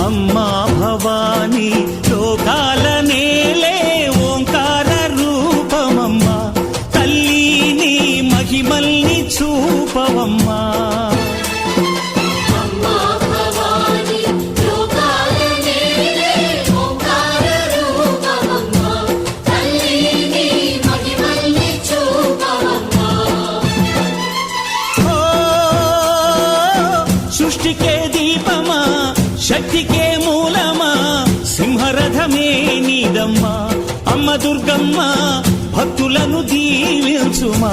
అమ్మా భవానీ లోకాల నేలే ఓంకార రూపమమ్మా తల్లి నీ మహిమల్ని చూపవమ్మా సృష్టికే దీపమా శక్తికే మూలమా సింహరథమే నీదమ్మా అమ్మ దుర్గమ్మ భక్తులను దీవించుమా